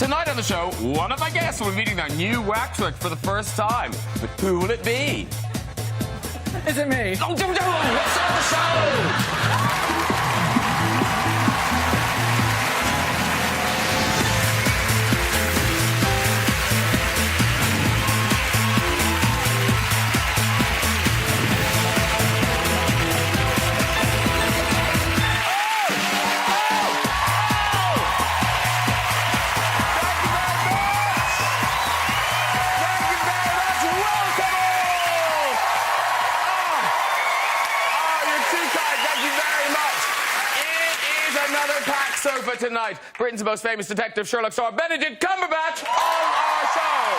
Tonight on the show, one of my guests will be meeting their new waxwork for the first time. But who will it be? Is it me? Oh, let's start the show! Sofa tonight, Britain's most famous detective, Sherlock star Benedict Cumberbatch on our show.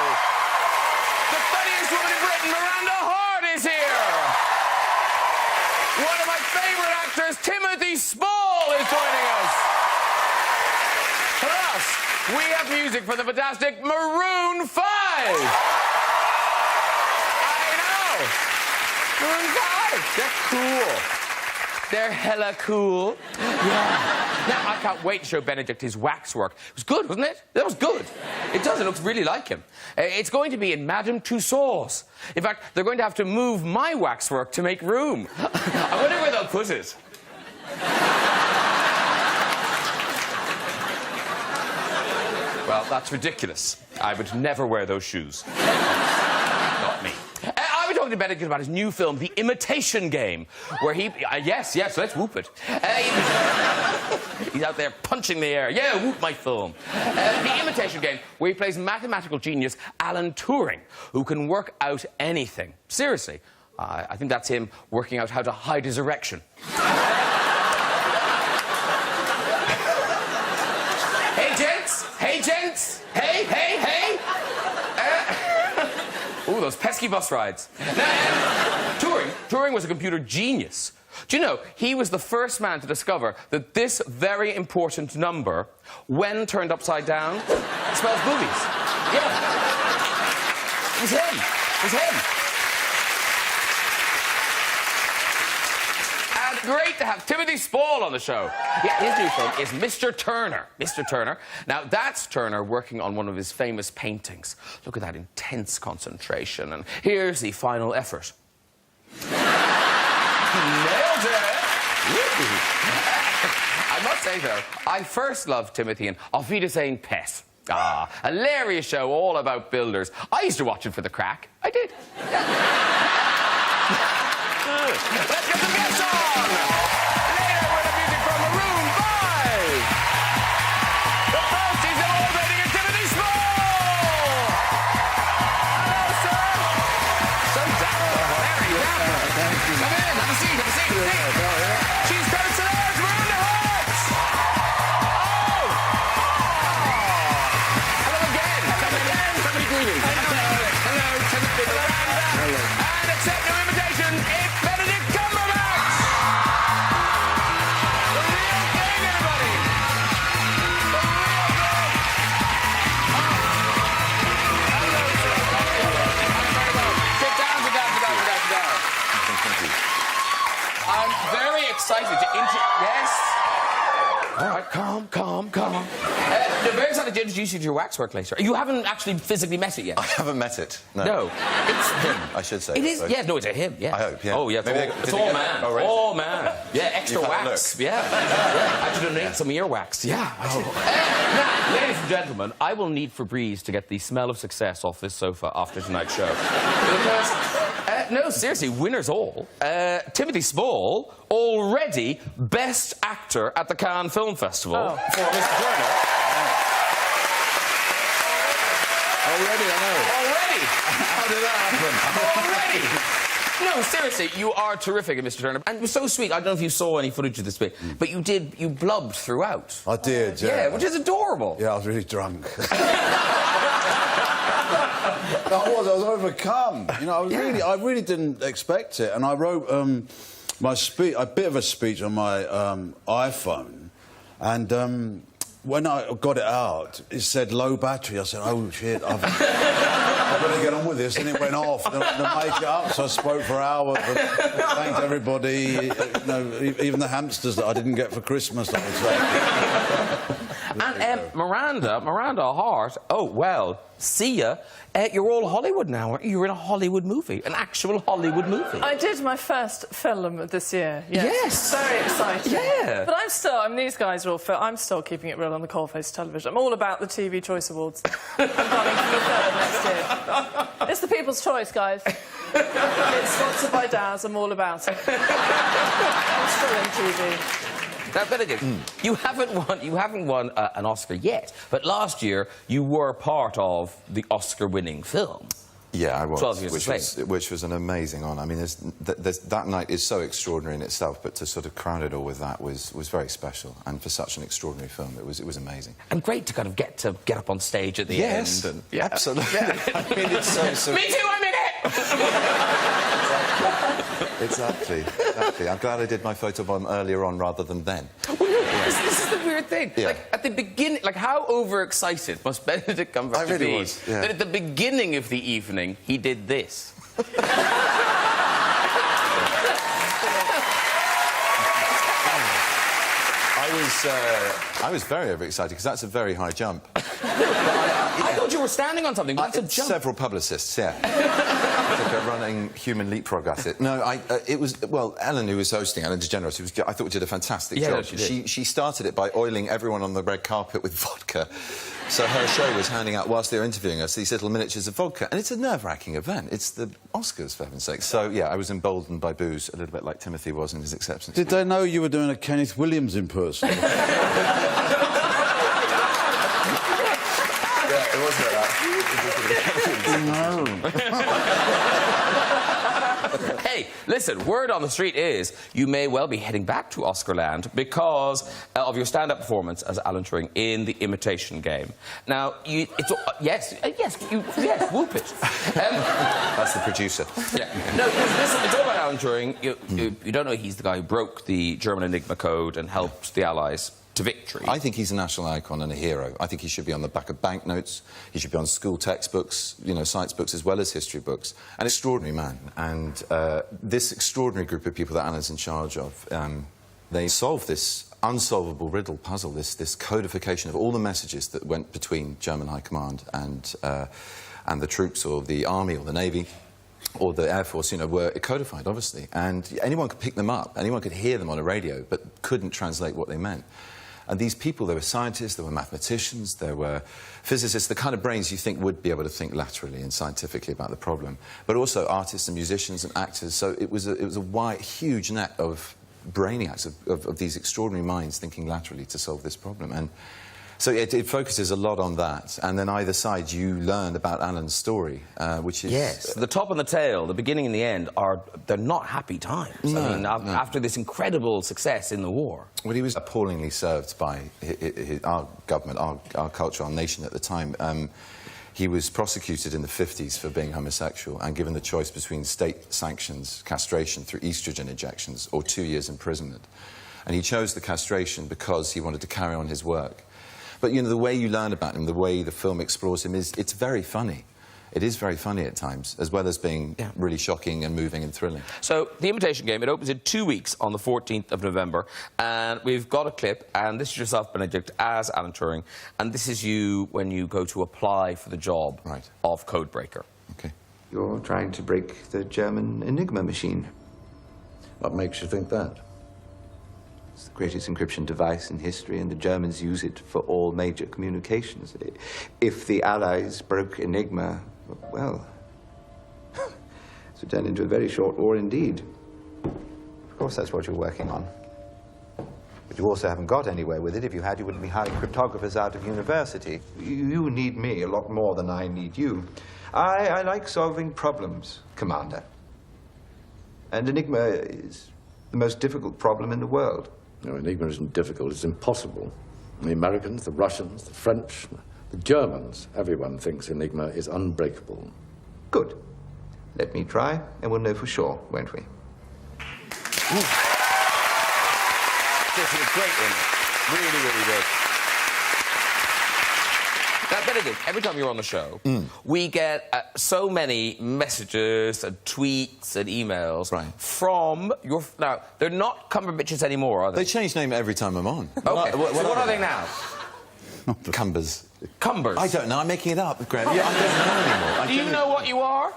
The funniest woman in Britain, Miranda Hart, is here. One of my favourite actors, Timothy Spall, is joining us. Plus, we have music from the fantastic Maroon 5. I know. Maroon 5. They're cool. They're hella cool. Yeah. Now, I can't wait to show Benedict his waxwork. It was good, wasn't it? That was good. It does. It looks really like him. It's going to be in Madame Tussauds. In fact, they're going to have to move my waxwork to make room. I wonder where they'll put it. Well, that's ridiculous. I would never wear those shoes. Not me. I'll be talking to Benedict about his new film, The Imitation Game, where he... yes, let's whoop it. He's out there punching the air. Yeah, whoop my film. The Imitation Game, where he plays mathematical genius Alan Turing, who can work out anything. Seriously. I think that's him working out how to hide his erection. Hey, gents! Hey, gents! Hey! Ooh, those pesky bus rides. Now, Turing was a computer genius. Do you know, he was the first man to discover that this very important number, when turned upside down, spells boobies. Yeah. It was him. It was him. And great to have Timothy Spall on the show. Yeah, his new film is Mr. Turner. Mr. Turner. Now, that's Turner working on one of his famous paintings. Look at that intense concentration. And here's the final effort. Nailed it! I must say, though, I first loved Timothy in Auf Wiedersehen, Pet. Hilarious show all about builders. I used to watch it for the crack. I did. Let's get some guests on! Later with the music from Maroon 5! The first is celebrating Timothy Spall! Hello, sir! So dapper. There you are. Thank you. Come in, have a seat, have a seat, have a seat. She's coming to us, Miranda Hart! Oh! Hello again. Come again. Somebody greetings. Hello, Timothy, Miranda. Hello. And accept your invitation, it's Benedict Cumberbatch! The real thing, everybody! The real thing! Hello, sir. I'm very well. Sit down. I'm very excited to yes. All right, calm. I'm very excited to introduce you to your waxwork later. You haven't actually physically met it yet. I haven't met it. No. It's him, I should say. It is. Yeah, no, it's a him. Yeah. I hope. Yeah. Oh, yeah. It's all man. Oh, really? All man. Yeah, extra wax. Yeah. I had to donate some earwax. Yeah. Now, ladies and gentlemen, I will need Febreze to get the smell of success off this sofa after tonight's show. Because, no, seriously, winners all. Timothy Spall, already Best Actor at the Cannes Film Festival for Mr. Turner. Already, I know. Already? How did that happen? Already? No, seriously, you are terrific, Mr. Turner. And it was so sweet. I don't know if you saw any footage of this bit, but you blubbed throughout. I did, yeah. Yeah, which is adorable. Yeah, I was really drunk. I was overcome. You know, I really didn't expect it. And I wrote a bit of a speech on my iPhone. And when I got it out, it said low battery. I said, oh, shit, I better get on with this. And it went off. The make up, so I spoke for hours. Thanked everybody, you know, even the hamsters that I didn't get for Christmas, I would say. And Miranda, Hart, oh, well, see ya. You're all Hollywood now, aren't you? You're in a Hollywood movie, an actual Hollywood movie. I did my first film this year. Yes. Very exciting. Yeah. But these guys are all I'm still keeping it real on the coalface television. I'm all about the TV Choice Awards. I'm running for the third next year. It's the people's choice, guys. It's sponsored by Daz. I'm all about it. I'm still in TV. Now, Benedict, you haven't won an Oscar yet, but last year you were part of the Oscar-winning film. Yeah, I was, 12 Years a Slave. which was an amazing honour. I mean, that night is so extraordinary in itself, but to sort of crown it all with that was very special. And for such an extraordinary film, it was amazing. And great to kind of get up on stage at the yes, end. Yeah, absolutely. Yeah. I mean, it's so... Me too, I'm in it! Exactly. I'm glad I did my photobomb earlier on rather than then. This is the weird thing. Yeah. Like, at the beginning, like, how overexcited must Benedict Cumberbatch really be was, yeah. that at the beginning of the evening, he did this? I was very overexcited because that's a very high jump. I thought you were standing on something, but that's a jump. Several publicists, yeah. Like a running human leapfrog at it. No, it was... Well, Ellen, who was hosting, Ellen DeGeneres, I thought did a fantastic job. No, she did. She started it by oiling everyone on the red carpet with vodka. So her show was handing out, whilst they were interviewing us, these little miniatures of vodka. And it's a nerve-wracking event. It's the Oscars, for heaven's sake. So, yeah, I was emboldened by booze, a little bit like Timothy was in his acceptance. Did they know you were doing a Kenneth Williams impersonation? Yeah, it was like that. Hey, listen, word on the street is you may well be heading back to Oscarland because of your stand-up performance as Alan Turing in The Imitation Game. Now, yes, whoop it. That's the producer. Yeah. No, listen, it's all about Alan Turing. You don't know he's the guy who broke the German Enigma code and helped the Allies to victory. I think he's a national icon and a hero. I think he should be on the back of banknotes. He should be on school textbooks, you know, science books as well as history books. An extraordinary man. And this extraordinary group of people that Alan's in charge of, they solved this unsolvable riddle puzzle, this codification of all the messages that went between German High Command and the troops or the army or the navy or the Air Force, you know, were codified, obviously. And anyone could pick them up, anyone could hear them on a radio, but couldn't translate what they meant. And these people, there were scientists, there were mathematicians, there were physicists, the kind of brains you think would be able to think laterally and scientifically about the problem, but also artists and musicians and actors. So it was a wide, huge net of brainiacs, of these extraordinary minds thinking laterally to solve this problem. And so it focuses a lot on that, and then either side you learn about Alan's story, which is... Yes, the top and the tail, the beginning and the end, they're not happy times. No, I mean, after this incredible success in the war. Well, he was appallingly served by our government, our culture, our nation at the time. He was prosecuted in the 50s for being homosexual and given the choice between state sanctions, castration through estrogen injections, or 2 years imprisonment. And he chose the castration because he wanted to carry on his work. But, you know, the way you learn about him, the way the film explores him, it's very funny. It is very funny at times, as well as being really shocking and moving and thrilling. So, The Imitation Game, it opens in 2 weeks on the 14th of November, and we've got a clip, and this is yourself, Benedict, as Alan Turing, and this is you when you go to apply for the job of Codebreaker. OK. You're trying to break the German Enigma machine. What makes you think that? It's the greatest encryption device in history, and the Germans use it for all major communications. If the Allies broke Enigma, well, it would turn into a very short war indeed. Of course, that's what you're working on. But you also haven't got anywhere with it. If you had, you wouldn't be hiring cryptographers out of university. You need me a lot more than I need you. I like solving problems, Commander. And Enigma is the most difficult problem in the world. No, Enigma isn't difficult, it's impossible. The Americans, the Russians, the French, the Germans, everyone thinks Enigma is unbreakable. Good. Let me try, and we'll know for sure, won't we? This is a great one. Really, really good. Now, Benedict, every time you're on the show, we get so many messages and tweets and emails from your... Now, they're not Cumberbatches anymore, are they? They change name every time I'm on. OK, so what are they now? Cumbers. Cumbers. I don't know. I'm making it up, Graham. Yeah, I don't know anymore. Do you know what you are?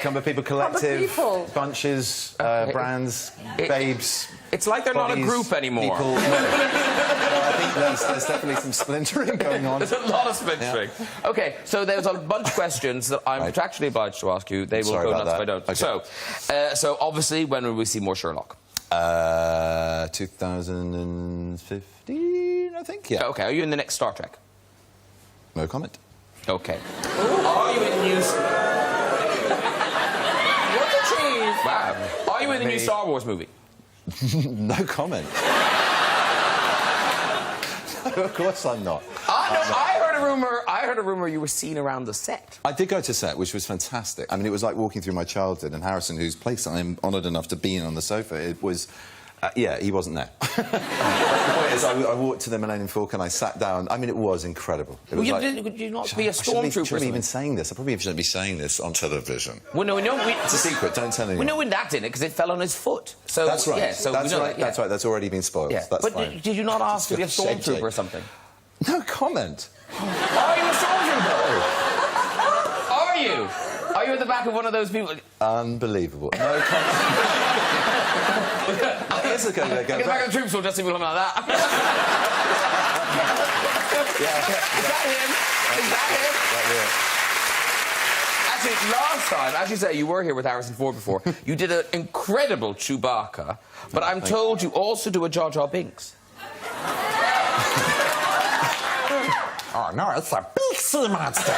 Cumber People Collective, people. bunches, brands, babes. It's like they're not a bodies, group anymore. People. No. I think there's definitely some splintering going on. There's a lot of splintering. Yeah. OK, so there's a bunch of questions that I'm contractually obliged to ask you. They will go nuts if I don't. Okay. So obviously, when will we see more Sherlock? 2015, I think, yeah. OK, are you in the next Star Trek? No comment. OK. Are you in news? What a cheese! Wow. Are you in the new Star Wars movie? No comment. No, of course I'm not. I heard a rumour you were seen around the set. I did go to set, which was fantastic. I mean, it was like walking through my childhood, and Harrison, whose place I'm honoured enough to be in on the sofa, it was... yeah, he wasn't there. The point is, I walked to the Millennium Falcon, I sat down. I mean, it was incredible. It was would you not be a stormtrooper? I shouldn't be even saying this. I probably shouldn't be saying this on television. Well, no, it's a secret. Don't tell anyone. We know when that's in it because it fell on his foot. So that's right. Yeah, so that's right. Yeah. That's right. That's already been spoiled. Yeah. That's but fine. Did you not ask to be a stormtrooper or something? No comment. Are you a stormtrooper? Are you? Are you at the back of one of those people? Unbelievable. No comment. Get the back of the troops will just see something like that. Yeah. Is that him? Actually, last time, as you say, you were here with Harrison Ford before. You did an incredible Chewbacca, but I'm told you also do a Jar Jar Binks. Oh, no, it's a big sea monster.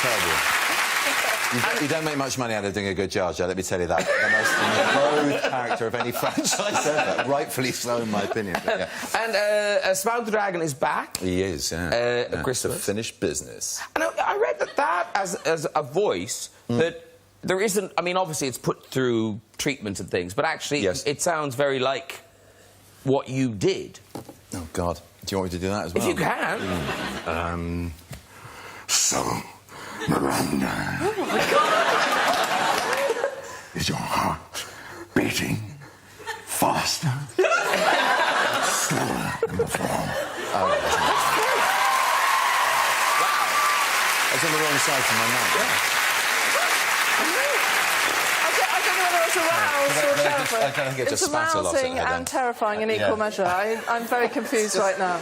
Terrible. You don't make much money out of doing a good Jar Jar, let me tell you that. The most loathed character of any franchise ever. Rightfully so, in my opinion. But, yeah. And Spall the Dragon is back. He is, yeah. Christmas. It's a finished business. And I read that as a voice, that there isn't... I mean, obviously, it's put through treatment and things, but actually, it sounds very like what you did. Oh, God. Do you want me to do that as well? If you can. So, Miranda. Oh, my God. Is your heart beating faster? Slower than before? Wow. That's on the wrong side from my mouth. I don't know whether it's aroused or terrifying. I think it just it's spat a lot at arousing her then. and terrifying in equal measure. I'm very confused right now.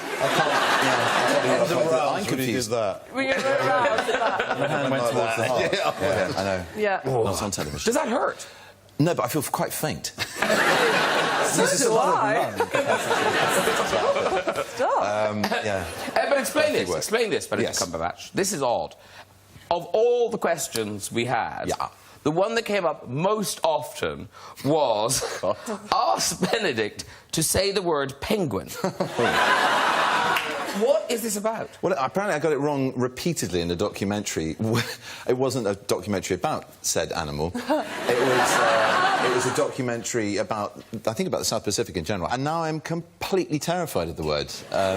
I'm confused. That. Were you aroused at that? My hand went towards the heart. Yeah, I know. Yeah. Not on television. Does that hurt? No, but I feel quite faint. So do I. Stop. Yeah. But explain this. work. Explain this, Benedict Yes. Cumberbatch. This is odd. Of all the questions we had, the one that came up most often was ask Benedict to say the word penguin. What is this about? Well, apparently I got it wrong repeatedly in the documentary. It wasn't a documentary about said animal. It was a documentary about, I think, about the South Pacific in general. And now I'm completely terrified of the word. I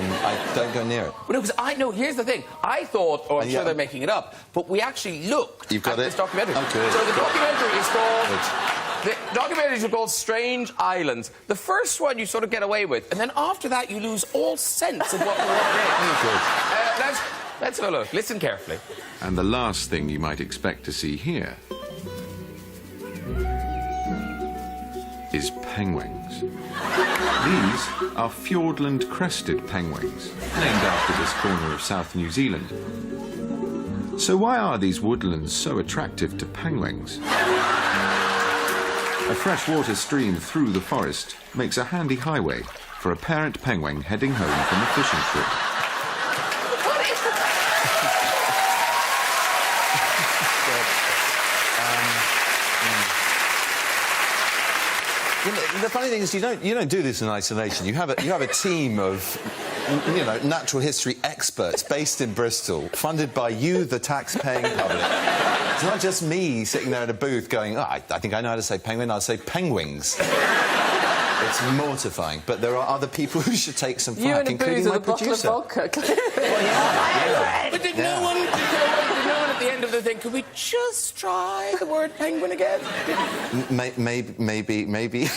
don't go near it. Well, no, because I know, here's the thing. I thought, I'm sure they're making it up, but we actually looked at this documentary. Oh, good. So the documentary is called... The documentary is called Strange Islands. The first one you sort of get away with, and then after that you lose all sense of what we're in. Let's have a look. Listen carefully. And the last thing you might expect to see here is penguins. These are Fiordland crested penguins, named after this corner of South New Zealand. So why are these woodlands so attractive to penguins? A freshwater stream through the forest makes a handy highway for a parent penguin heading home from a fishing trip. What is The funny thing is, you don't do this in isolation. You have a team of, natural history experts based in Bristol, funded by you, the tax-paying public. It's not just me sitting there in a booth going, I think I know how to say penguin. I'll say penguins. It's mortifying, but there are other people who should take some flack, including my producer. Vodka. But did no one at the end of the thing, could we just try the word penguin again? Maybe.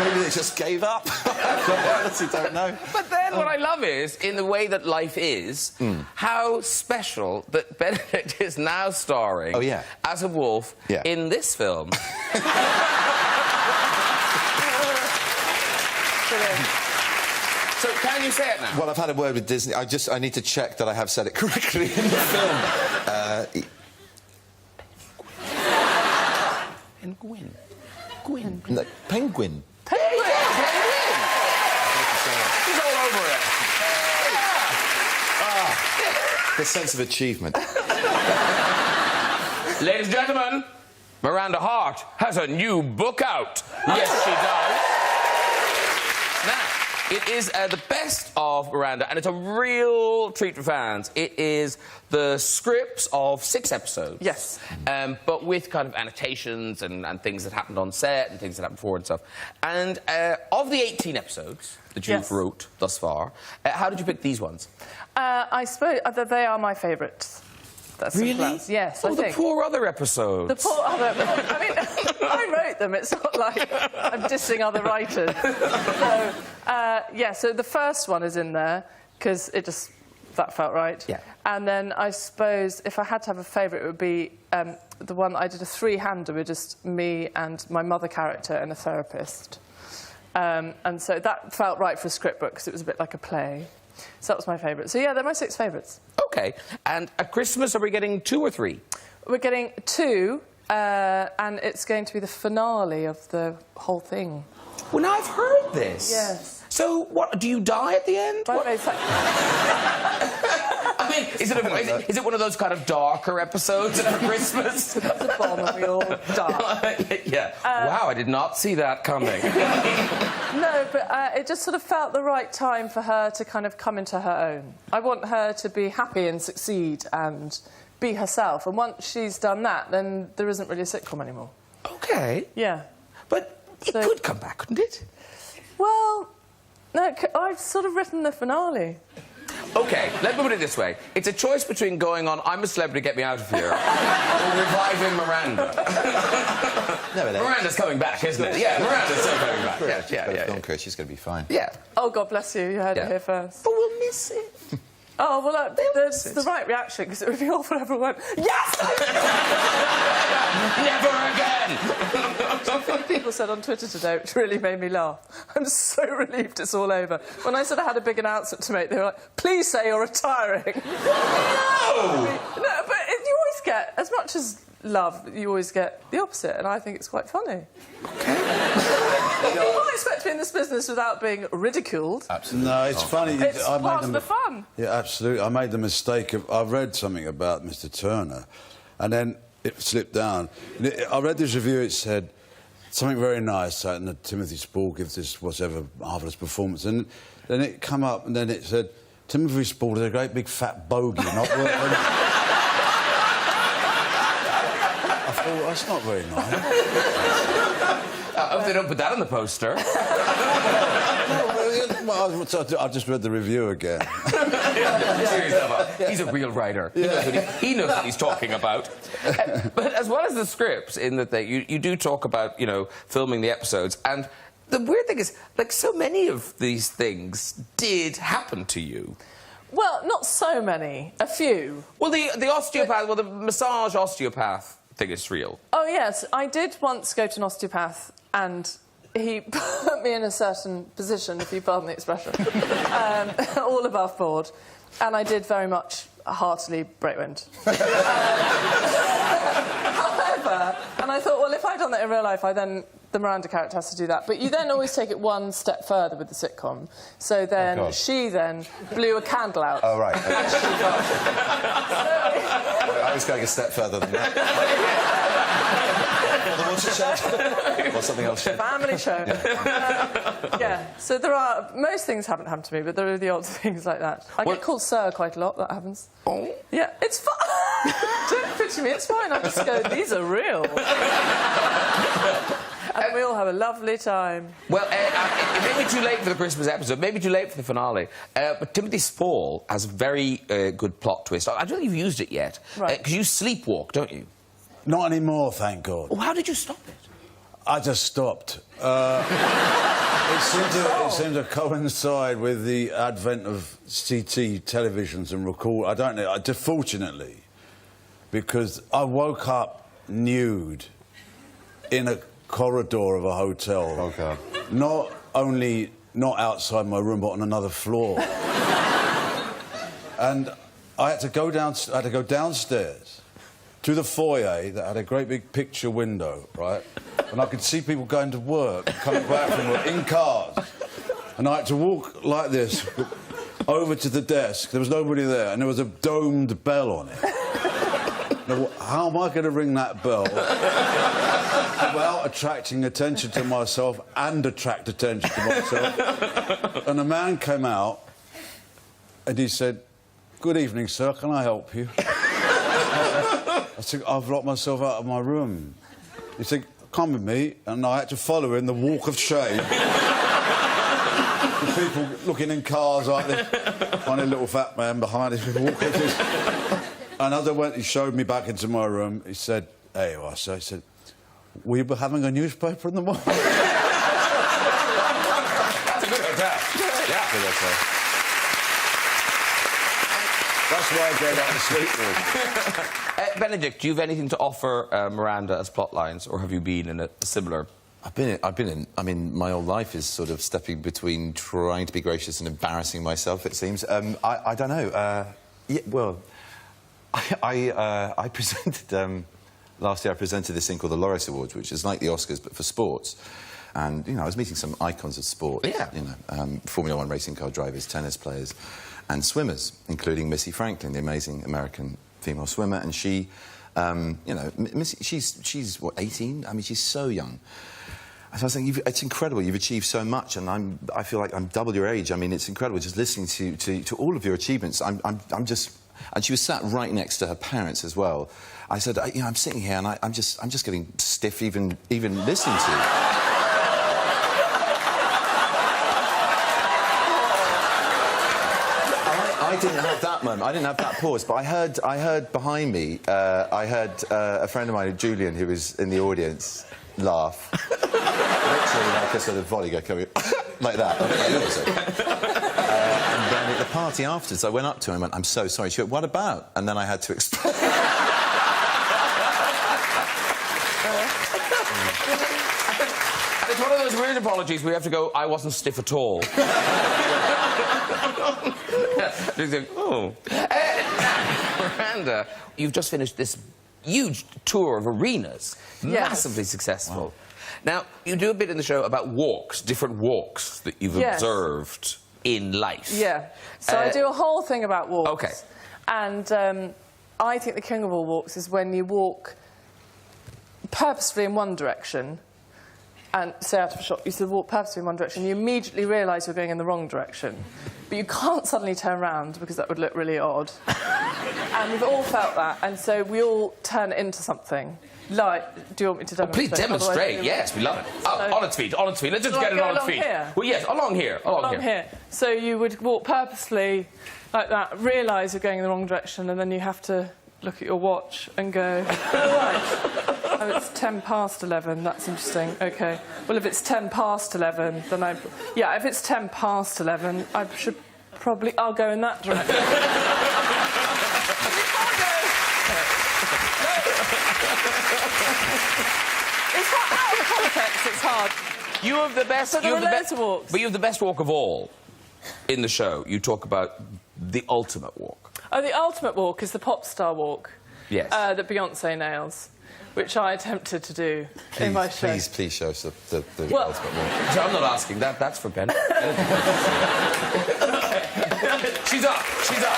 Maybe they just gave up. I honestly don't know. But then what I love is, in the way that life is, how special that Benedict is now starring as a wolf in this film. So, can you say it now? Well, I've had a word with Disney. I need to check that I have said it correctly in the film. Penguin. No, penguin. Penguin! He's all over it. The sense of achievement. Ladies and gentlemen, Miranda Hart has a new book out. Yes, she does. Now, it is the best of Miranda, and it's a real treat for fans. It is the scripts of 6 episodes. Yes. But with kind of annotations and things that happened on set and things that happened before and stuff. And of the 18 episodes that you've wrote thus far, how did you pick these ones? I suppose that they are my favourites. That's Really? Yes, Oh, I think. the poor other episodes. The poor other... I mean, I wrote them. It's not like I'm dissing other writers. So, yeah, so the first one is in there, because it just... that felt right. Yeah. And then I suppose if I had to have a favourite, it would be the one I did a 3-hander with just me and my mother character and a therapist. And so that felt right for a script book, because it was a bit like a play. So that was my favourite. So, yeah, they're my 6 favourites. OK. And at Christmas, are we getting 2 or 3? We're getting 2, and it's going to be the finale of the whole thing. Well, now I've heard this. Yes. So, what, do you die at the end? By the way, I mean, is it one of those kind of darker episodes at Christmas? it's a bomb and we all die. Yeah. Wow, I did not see that coming. No, but it just sort of felt the right time for her to kind of come into her own. I want her to be happy and succeed and be herself. And once she's done that, then there isn't really a sitcom anymore. OK. Yeah. But it could come back, couldn't it? Well, no, I've sort of written the finale. OK, let me put it this way. It's a choice between going on I'm a Celebrity, Get Me Out of Here, or reviving Miranda. No, Miranda's coming back, isn't it? Yeah, Miranda's still coming back. Film career, she's going to be fine. Yeah. Oh, God bless you. You heard it here first. But we'll miss it. Oh, well, that's the right reaction, because it would be awful if everyone went, yes! Never again! People said on Twitter today, which really made me laugh. I'm so relieved it's all over. When I sort of had a big announcement to make, they were like, please say you're retiring. No! No, but you always get, as much as love, you always get the opposite, and I think it's quite funny. OK. You can't expect to be in this business without being ridiculed. Absolutely. No, it's funny. It's part of the fun. Yeah, absolutely. I made the mistake of... I read something about Mr. Turner, and then it slipped down. I read this review, it said something very nice, and Timothy Spall gives this whatever marvellous performance, and then it come up, and then it said, Timothy Spall is a great big fat bogey, not working. I thought, that's not very nice. I hope they don't put that on the poster. Well, I've just read the review again. He's a real writer. He knows what he's talking about. But as well as the scripts, in that you do talk about, you know, filming the episodes, and the weird thing is, like, so many of these things did happen to you. Well, not so many. A few. Well, the osteopath, the massage osteopath thing is real. Oh, yes. I did once go to an osteopath, and he put me in a certain position, if you pardon the expression, all above board, and I did very much heartily break wind. However, and I thought, well, if I'd done that in real life, the Miranda character has to do that. But you then always take it one step further with the sitcom. So then she then blew a candle out. Oh, right. I was going a step further than that. What's the show? Or something else? Family show. Yeah. So there are... Most things haven't happened to me, but there are the odd things like that. I get called Sir quite a lot. That happens. Oh? Yeah, it's fine. Don't picture me. It's fine. I just go, these are real. And we all have a lovely time. Well, it may be too late for the Christmas episode, maybe too late for the finale, but Timothy Spall has a very good plot twist. I don't think you've used it yet. Right. Because you sleepwalk, don't you? Not anymore, thank God. Well, how did you stop it? I just stopped. It seemed to coincide with the advent of CT televisions and record. I don't know. Fortunately, because I woke up nude in a corridor of a hotel. Okay. Not outside my room, but on another floor. And I had to go downstairs to the foyer that had a great big picture window, right? And I could see people going to work, coming back from work in cars. And I had to walk like this over to the desk. There was nobody there, and there was a domed bell on it. Now, how am I going to ring that bell without attracting attention to myself and attract attention to myself? And a man came out, and he said, "Good evening, sir. Can I help you?" I said, "I've locked myself out of my room." He said, "Come with me," and I had to follow him the walk of shame. The people looking in cars like this, funny little fat man behind us walking. And as I went, he showed me back into my room. He said, "Hey, well, so he said, will you be having a newspaper in the morning?" That's a good hotel. Yeah. Good hotel. That's why I go down to sleepwalking. Benedict, do you have anything to offer Miranda as plot lines, or have you been in a similar... I mean, my whole life is sort of stepping between trying to be gracious and embarrassing myself, it seems. I don't know. Yeah, well, I presented... last year I presented this thing called the Loris Awards, which is like the Oscars, but for sports. And, you know, I was meeting some icons of sport. Yeah. You know, Formula One racing car drivers, tennis players, and swimmers, including Missy Franklin, the amazing American female swimmer. And she, you know, Missy, she's what, 18? I mean, she's so young. So I was thinking, it's incredible. You've achieved so much, and I feel like I'm double your age. I mean, it's incredible just listening to all of your achievements. I'm just... And she was sat right next to her parents as well. I said, you know, I'm sitting here and I'm just getting stiff even listening to you. I didn't have that moment. I didn't have that pause. But I heard behind me. I heard a friend of mine, Julian, who was in the audience, laugh. Literally like a sort of volley go coming like that. And then at the party afterwards, I went up to him and went, "I'm so sorry." She went, "What about?" And then I had to explain. And it's one of those weird apologies where you have to go, "I wasn't stiff at all." You think, oh. Miranda, you've just finished this huge tour of arenas. Yes. Massively successful. Wow. Now, you do a bit in the show about walks, different walks that you've observed in life. Yeah. So I do a whole thing about walks. OK. And I think the king of all walks is when you walk purposefully in one direction and, say, out of a shot, you sort of walk purposefully in one direction, you immediately realise you're going in the wrong direction. But you can't suddenly turn around because that would look really odd. And we've all felt that, and so we all turn it into something. Like, do you want me to demonstrate? Please demonstrate, yes, we love it. On its feet, on its feet. Let's just get it on its feet. Here? Well, yes, along here. Along here. So you would walk purposely like that, realise you're going in the wrong direction, and then you have to look at your watch and go, all right, oh, it's 10 past 11, that's interesting, OK. Well, if it's 10 past 11, then yeah, if it's 10 past 11, I should probably... I'll go in that direction. It's hard. Out of context, it's hard. You have the best... But there are loads of walks. But you have the best walk of all in the show. You talk about the ultimate walk. Oh, the ultimate walk is the pop star walk. Yes. That Beyoncé nails, which I attempted to do in my show. Please show us the ultimate walk. So I'm not asking that. That's for Ben. She's up. She's up.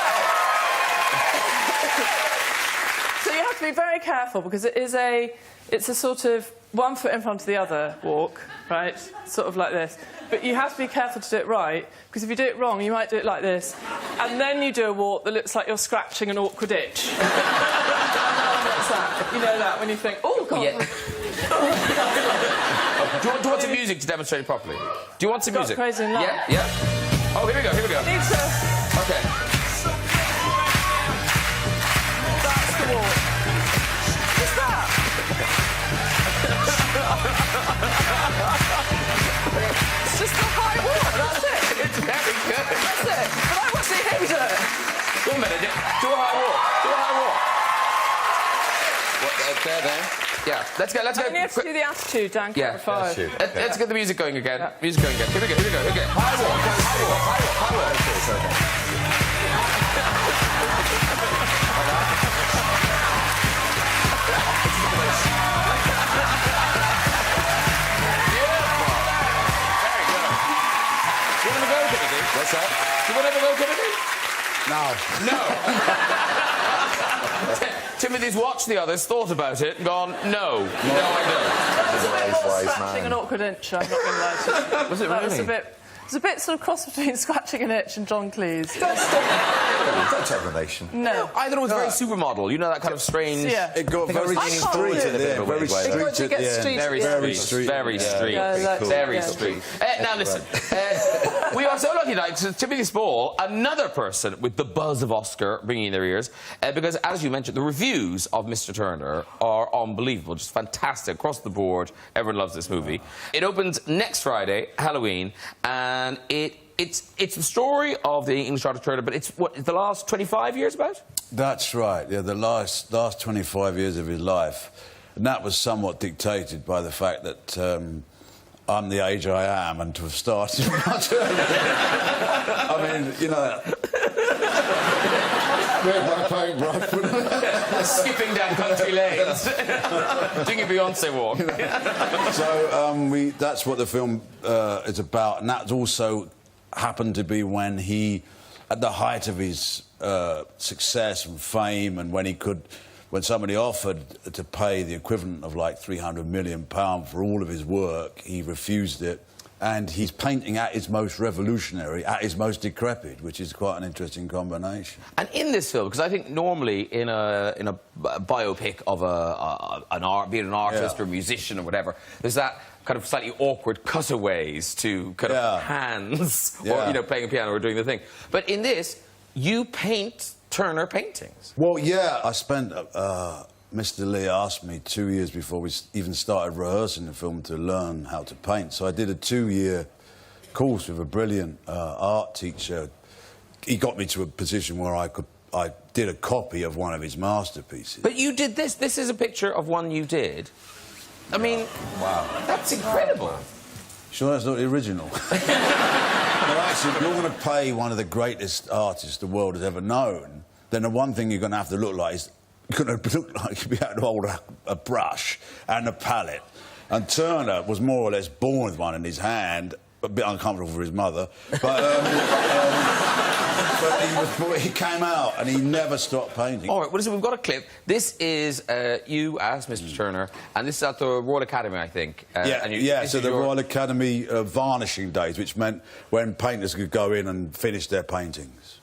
So you have to be very careful because it's a sort of 1 foot in front of the other walk, right? Sort of like this. But you have to be careful to do it right, because if you do it wrong, you might do it like this, and then you do a walk that looks like you're scratching an awkward itch. What's that? You know that when you think, oh God. Yeah. Do you want some music to demonstrate it properly? Do you want some music? Crazy in Love. Yeah, yeah. Oh, here we go. Here we go. Need to... Okay. That's the walk. What's that? Let's go. You have to do the attitude, Dan. Yeah, Five. Let's get the music going again. Yeah. Music going again. Here we go. High walk. What's that? Do you want to have a go, Timothy? No. Timothy's watched the others, thought about it, and gone, no, I don't. That was a bit more scratching an awkward itch, I'm not going to lie to you. Was it really? It was a bit sort of cross between scratching an itch and John Cleese. Don't take relation. No. I thought it was very supermodel. You know, that kind of strange... Yeah. It got very street at the end. Very street at the end. Very street. Very street. Very street. Now listen, we are so lucky tonight to Timothy Spall, another person with the buzz of Oscar ringing in their ears, because, as you mentioned, the reviews of Mr. Turner are unbelievable, just fantastic across the board. Everyone loves this movie. It opens next Friday, Halloween, and it's the story of the English artist Turner, but it's what the last 25 years about? That's right. Yeah, the last 25 years of his life, and that was somewhat dictated by the fact that I'm the age I am, and to have started much earlier. I mean, you know. Skipping down country lanes, doing a Beyonce walk. So that's what the film is about, and that also happened to be when he, at the height of his success and fame, and when somebody offered to pay the equivalent of like £300 million for all of his work, he refused it. And he's painting at his most revolutionary, at his most decrepit, which is quite an interesting combination. And in this film, because I think normally in a biopic of be it an artist or a musician or whatever, there's that kind of slightly awkward cutaways to kind of hands, or playing a piano or doing the thing. But in this, you paint Turner paintings. Well, yeah, I spent. Mr. Lee asked me 2 years before we even started rehearsing the film to learn how to paint. So I did a 2-year course with a brilliant art teacher. He got me to a position where I did a copy of one of his masterpieces. But you did this. This is a picture of one you did. I mean, wow, that's incredible. Sure, that's not the original. No, actually, if you're going to pay one of the greatest artists the world has ever known, then the one thing you're going to have to look like is you're going to look like you'd be able to hold a brush and a palette. And Turner was more or less born with one in his hand, a bit uncomfortable for his mother, but he came out and he never stopped painting. All right, well, listen, we've got a clip. This is you as Mr. Turner, and this is at the Royal Academy, I think. So the Royal Academy varnishing days, which meant when painters could go in and finish their paintings.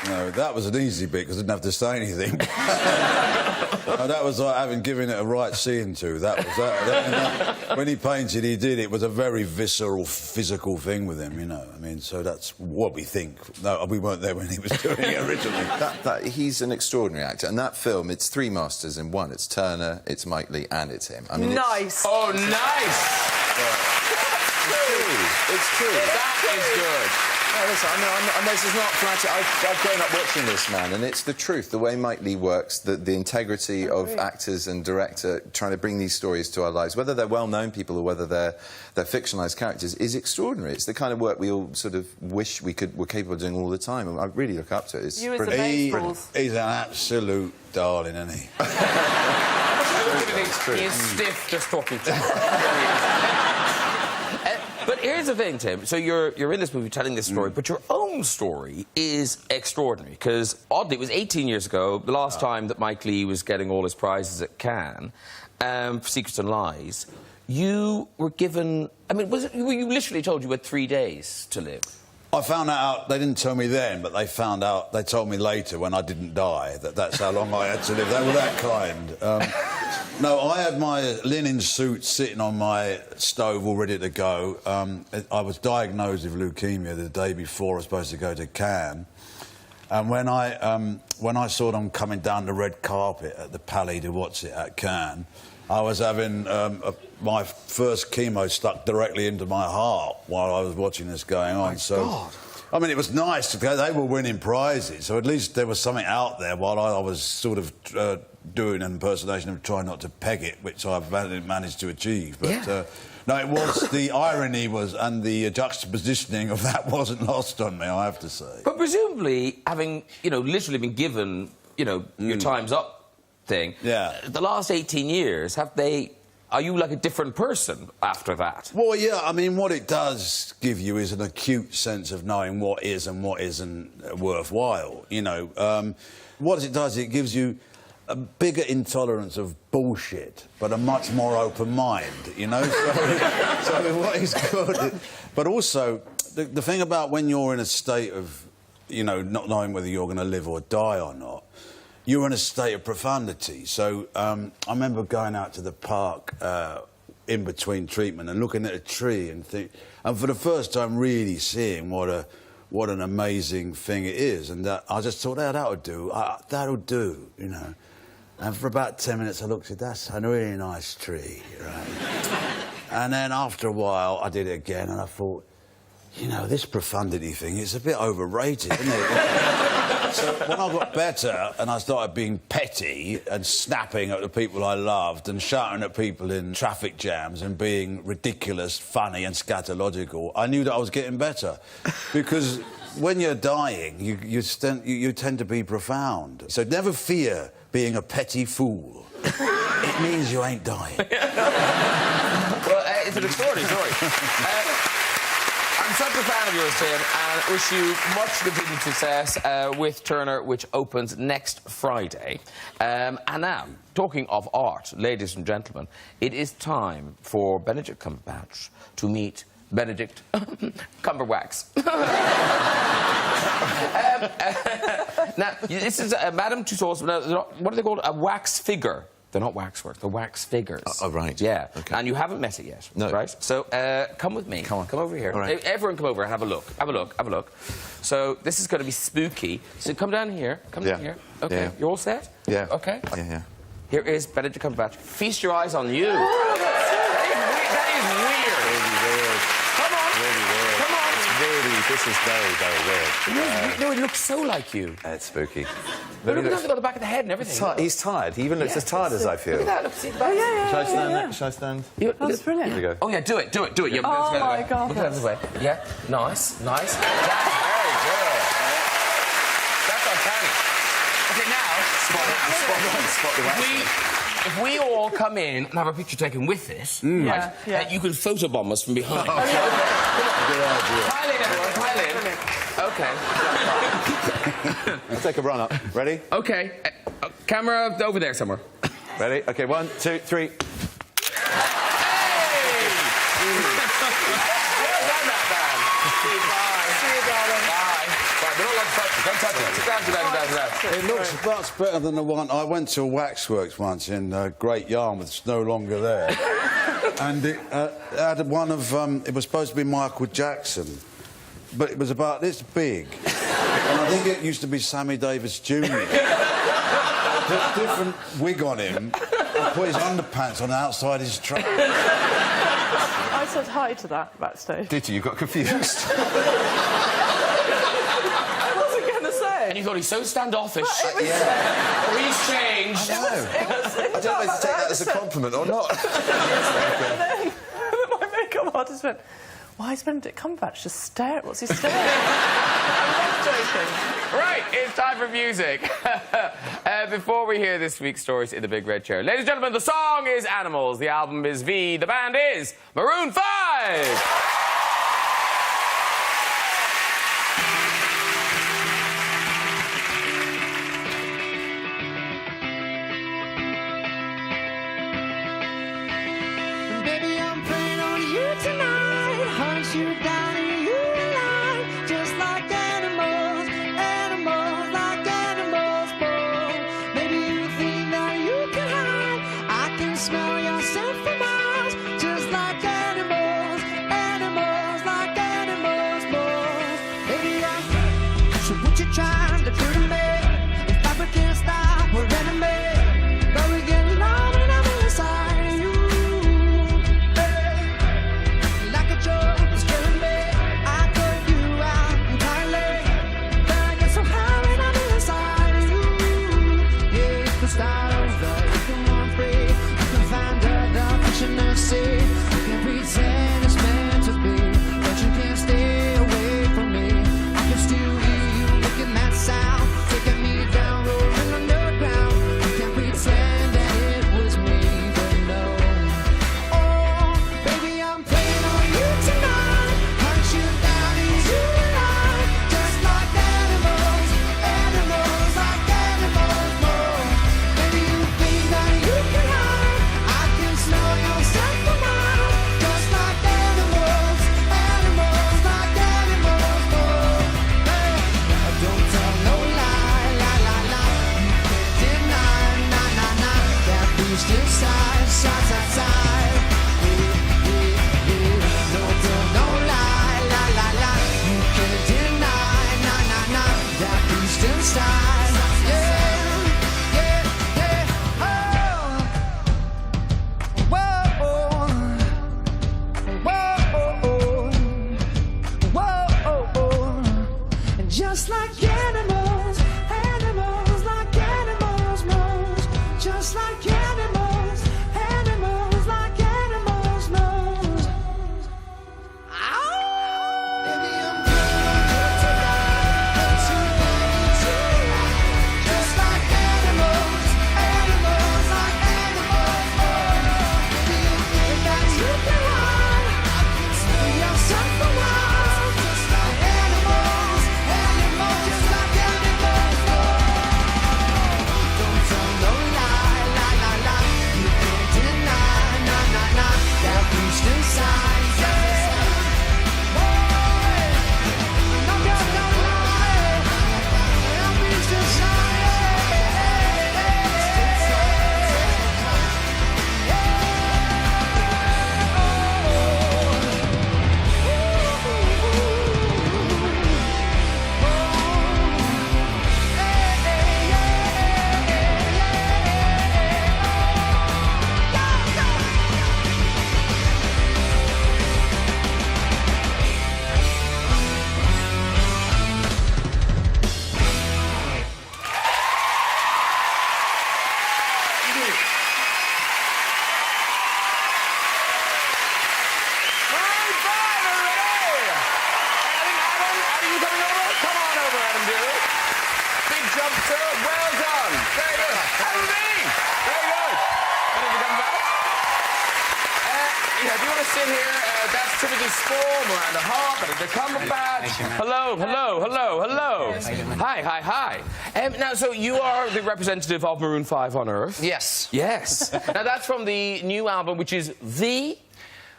No, that was an easy bit because I didn't have to say anything. No, that was like having given it a right seeing to. That was that. When he painted, it was a very visceral, physical thing with him, you know. I mean, so that's what we think. No, we weren't there when he was doing it originally. He's an extraordinary actor, and that film, it's three masters in one. It's Turner, it's Mike Leigh, and it's him. I mean, nice. Oh, nice. It's true. That is good. No, listen, this is not flattery. I've grown up watching this man, and it's the truth. The way Mike Leigh works, the integrity of actors and director trying to bring these stories to our lives, whether they're well-known people or whether they're fictionalised characters, is extraordinary. It's the kind of work we all sort of wish were capable of doing all the time. And I really look up to it. It's He's an absolute darling, isn't he? He is stiff just talking to him. But here's the thing, Tim. So you're in this movie telling this story, but your own story is extraordinary because, oddly, it was 18 years ago, the last time that Mike Leigh was getting all his prizes at Cannes for Secrets and Lies. You were given... I mean, were you literally told you had 3 days to live? I found that out. They didn't tell me then, but they found out. They told me later when I didn't die that's how long I had to live. They were that kind. No, I had my linen suit sitting on my stove all ready to go. I was diagnosed with leukemia the day before I was supposed to go to Cannes. And when I saw them coming down the red carpet at the Palais de at Cannes, I was having my first chemo stuck directly into my heart while I was watching this going on. God. I mean, it was nice because they were winning prizes, so at least there was something out there while I was sort of doing an impersonation of trying not to peg it, which I've managed to achieve. But no, it was the irony and the juxtapositioning of that wasn't lost on me, I have to say. But presumably, having literally been given your time's up thing, the last 18 years are you like a different person after that? Well, yeah, I mean, what it does give you is an acute sense of knowing what is and what isn't worthwhile, What it does, it gives you a bigger intolerance of bullshit, but a much more open mind, So what is good... But also, the thing about when you're in a state of, not knowing whether you're going to live or die or not, you're in a state of profundity. So I remember going out to the park in between treatment and looking at a tree and for the first time really seeing what an amazing thing it is. And I just thought, that'll do, And for about 10 minutes I looked at that's a really nice tree, right? And then after a while I did it again and I thought, this profundity thing is a bit overrated, isn't it? So when I got better and I started being petty and snapping at the people I loved and shouting at people in traffic jams and being ridiculous, funny and scatological, I knew that I was getting better. Because when you're dying, you tend to be profound. So never fear being a petty fool. It means you ain't dying. Well, it's an extraordinary story. I'm such a fan of yours, Tim, and wish you much continued success with Turner, which opens next Friday. And now, talking of art, ladies and gentlemen, it is time for Benedict Cumberbatch to meet Benedict Cumberbatch. Now, this is Madame Tussauds, what are they called? A wax figure. They're not waxwork, they're wax figures. Oh, right. Yeah. Okay. And you haven't met it yet, no. Right? So, come with me. Come on. Come over here. All right. Everyone come over and have a look. Have a look. Have a look. So, this is going to be spooky. So, come down here. Come down here. Okay. Yeah. You're all set? Yeah. Okay. Yeah. Here is Benedict Cumberbatch. Feast your eyes on you. Oh, That is weird. Really weird. Come on. Really weird. Come on. This is very, very weird. No, it looks so like you. It's spooky. Look at the back of the head and everything. He's tired. He even looks as tired as I feel. Look at that. Look, see the back. yeah. Shall I stand? That's brilliant. Here we go. Oh, yeah, do it. Yeah, Oh, my God. Look at this way. Yeah, nice. That's very good. That's uncanny. Okay, now... Spot the wax. If we all come in and have a picture taken with this, right, Yeah. you can photobomb us from behind. Good idea. Pile in, everyone, pile in. OK. Let's take a run up. Ready? OK. Camera over there somewhere. Ready? OK, 1, 2, 3. It looks much better than the one... I went to a waxworks once in Great Yarmouth, it's no longer there. And it had one of... it was supposed to be Michael Jackson, but it was about this big. And I think it used to be Sammy Davis Jr. Put a different wig on him and put his underpants on outside his truck. I said hi to that backstage. Did you? You got confused. And you thought he's so standoffish. Well, He's changed. I know. I don't know if to take that as a compliment or not. My makeup artist went, why is Benedict Cumberbatch just stare? What's he staring at? I'm not joking. Right, it's time for music. Before we hear this week's stories in the Big Red Chair, ladies and gentlemen, the song is Animals, the album is V, the band is Maroon 5. Baby, I'm praying on you tonight. Hunt you down and you alive. Just side, side to side. No, no lie, lie, lie, lie. You can't deny, nah, nah, nah, that beast inside. Yeah, yeah, yeah. Oh, whoa, whoa, whoa. And just like animals, animals like animals knows. Just like animals, animals like animals knows. Baby, I'm good to just like animals, animals like animals know. Baby, if that's you can run, you're some for one. Just like animals, animals, just like animals know. Don't tell no lie, lie, lie, lie. You can't deny, nah, nah, nah, that beast inside. Sit here. That's Timothy Spall, Miranda, Hart, Benedict, Cumberbatch. Hello, hello, hello, hello. Hi, hi, hi. Now, so you are the representative of Maroon 5 on Earth. Yes. Yes. Now, that's from the new album, which is The...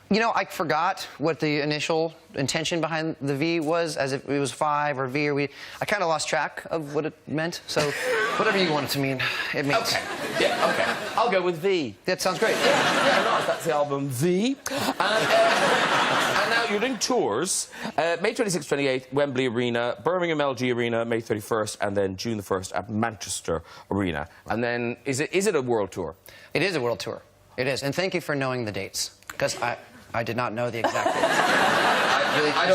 You know, I forgot what the initial intention behind the V was, as if it was 5 or V or we. I kind of lost track of what it meant, so whatever you want it to mean, it means. Okay. Yeah, okay. I'll go with V. That sounds great. Yeah, nice. That's the album V. And now you're doing tours. May 26th, 28th, Wembley Arena, Birmingham LG Arena, May 31st, and then June the 1st at Manchester Arena. And then, is it a world tour? It is a world tour. It is. And thank you for knowing the dates, because I did not know the exact dates. I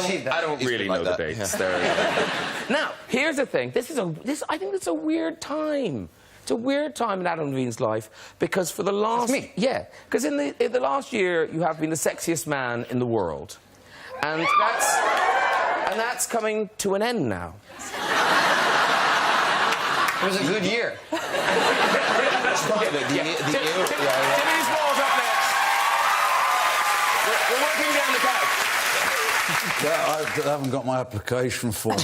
don't really know the dates. Yeah. Now, here's the thing. I think it's a weird time. It's a weird time in Adam Levine's life because for the last... That's me. Yeah, because in the last year you have been the sexiest man in the world, and that's coming to an end now. It was a good year. Timothy Spall's up next. We're working down the couch. Yeah, I haven't got my application form.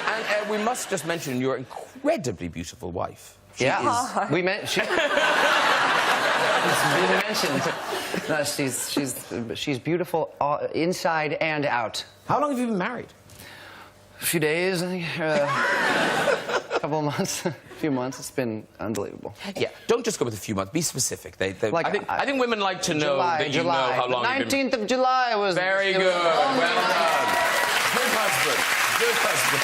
And we must just mention your incredibly beautiful wife. She is... We met. She... It's been mentioned. No, she's beautiful inside and out. How long have you been married? A few days, I think. A couple of months. A few months. It's been unbelievable. Yeah, don't just go with a few months. Be specific. Like, I think women like to know that you know how long you've been... 19th of July was... Very good. Well done. Good husband. Good husband.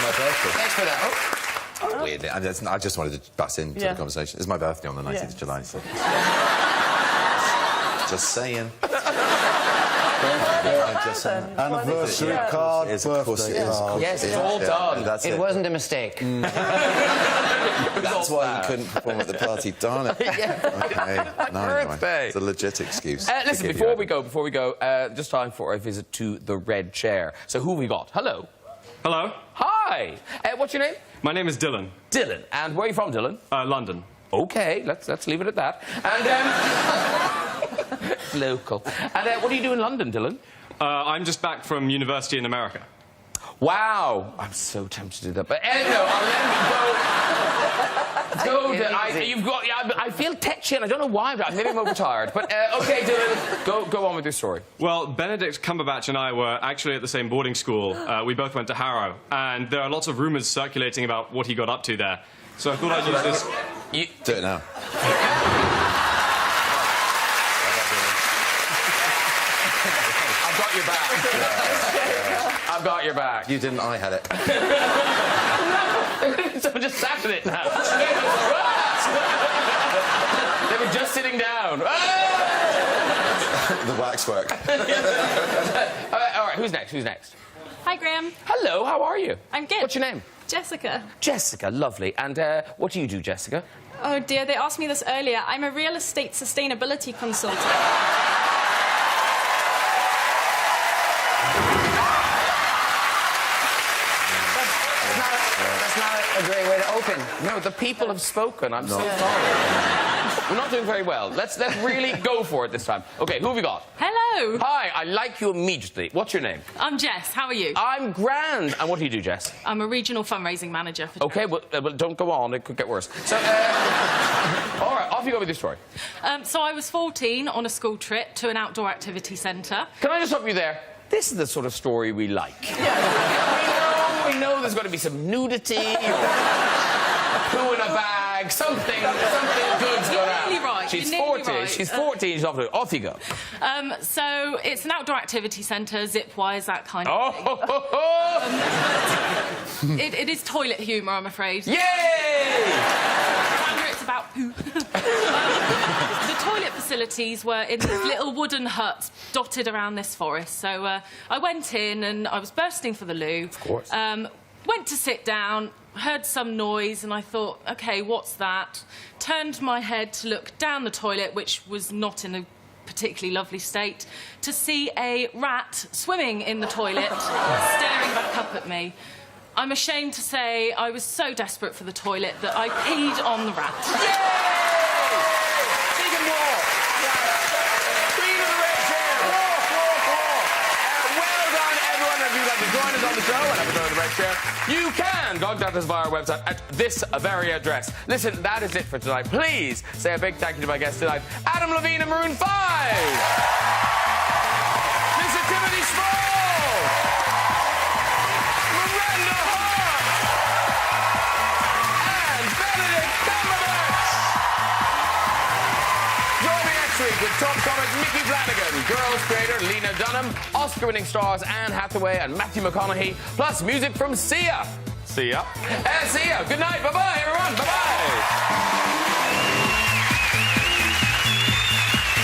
My birthday. Thanks for that. Oh, weird. I just wanted to butt into the conversation. It's my birthday on the 19th of July, so... Just saying. Anniversary card, birthday card. Yes, it's all done. It wasn't a mistake. That's why he couldn't perform at the party, darn it. Okay. Birthday. It's a legit excuse. Listen, before we go, just time for a visit to the Red Chair. So who have we got? Hello. Hello. Hi. What's your name? My name is Dylan. Dylan. And where are you from, Dylan? London. Okay, let's leave it at that. And local. And what do you do in London, Dylan? I'm just back from university in America. Wow. I'm so tempted to do that, but no, I'll let you go. I feel tetchy, and I don't know why, but maybe I'm overtired. But okay, Dylan, go on with your story. Well, Benedict Cumberbatch and I were actually at the same boarding school. We both went to Harrow, and there are lots of rumours circulating about what he got up to there. So I thought I'd use this Do it now. I've got your back. I've got your back. You didn't, I had it. Someone just sat in it now. They were just sitting down. The waxwork. All right, who's next? Who's next? Hi, Graham. Hello, how are you? I'm good. What's your name? Jessica. Jessica, lovely. And what do you do, Jessica? Oh, dear, they asked me this earlier. I'm a real estate sustainability consultant. That's not a great way to open. No, the people have spoken. I'm so sorry. We're not doing very well. Let's really go for it this time. Okay, who have we got? Hello. Hi, I like you immediately. What's your name? I'm Jess. How are you? I'm grand. And what do you do, Jess? I'm a regional fundraising manager. For Okay, well, don't go on. It could get worse. So, all right, off you go with your story. So I was 14 on a school trip to an outdoor activity centre. Can I just stop you there? This is the sort of story we like. We know there's going to be some nudity, or a poo in a bag, something good's going to happen. Nearly right. She's You're nearly 14. right. She's 14. She's off to it. Off you go. So it's an outdoor activity centre, zip-wise, that kind of thing. Oh! It is toilet humour, I'm afraid. Yay! It's about poo. The toilet facilities were in these little wooden huts dotted around this forest. So I went in and I was bursting for the loo. Of course. Went to sit down, heard some noise, and I thought, OK, what's that? Turned my head to look down the toilet, which was not in a particularly lovely state, to see a rat swimming in the toilet, staring back up at me. I'm ashamed to say I was so desperate for the toilet that I peed on the rat. Big and walk. Queen of the red chair. Walk. Well done, everyone. If you'd like to join us on the show and have a go in the red chair, you can contact us via our website at this very address. Listen, that is it for tonight. Please say a big thank you to my guests tonight, Adam Levine and Maroon 5. Mr. Timothy Spall. Miranda Hart. And Benedict Cumberbatch. Join me next week with top comic Mickey Flanagan, Girls creator Lena Dunham, Oscar-winning stars Anne Hathaway and Matthew McConaughey, plus music from Sia. See ya. See ya. Good night. Bye-bye, everyone. Bye-bye.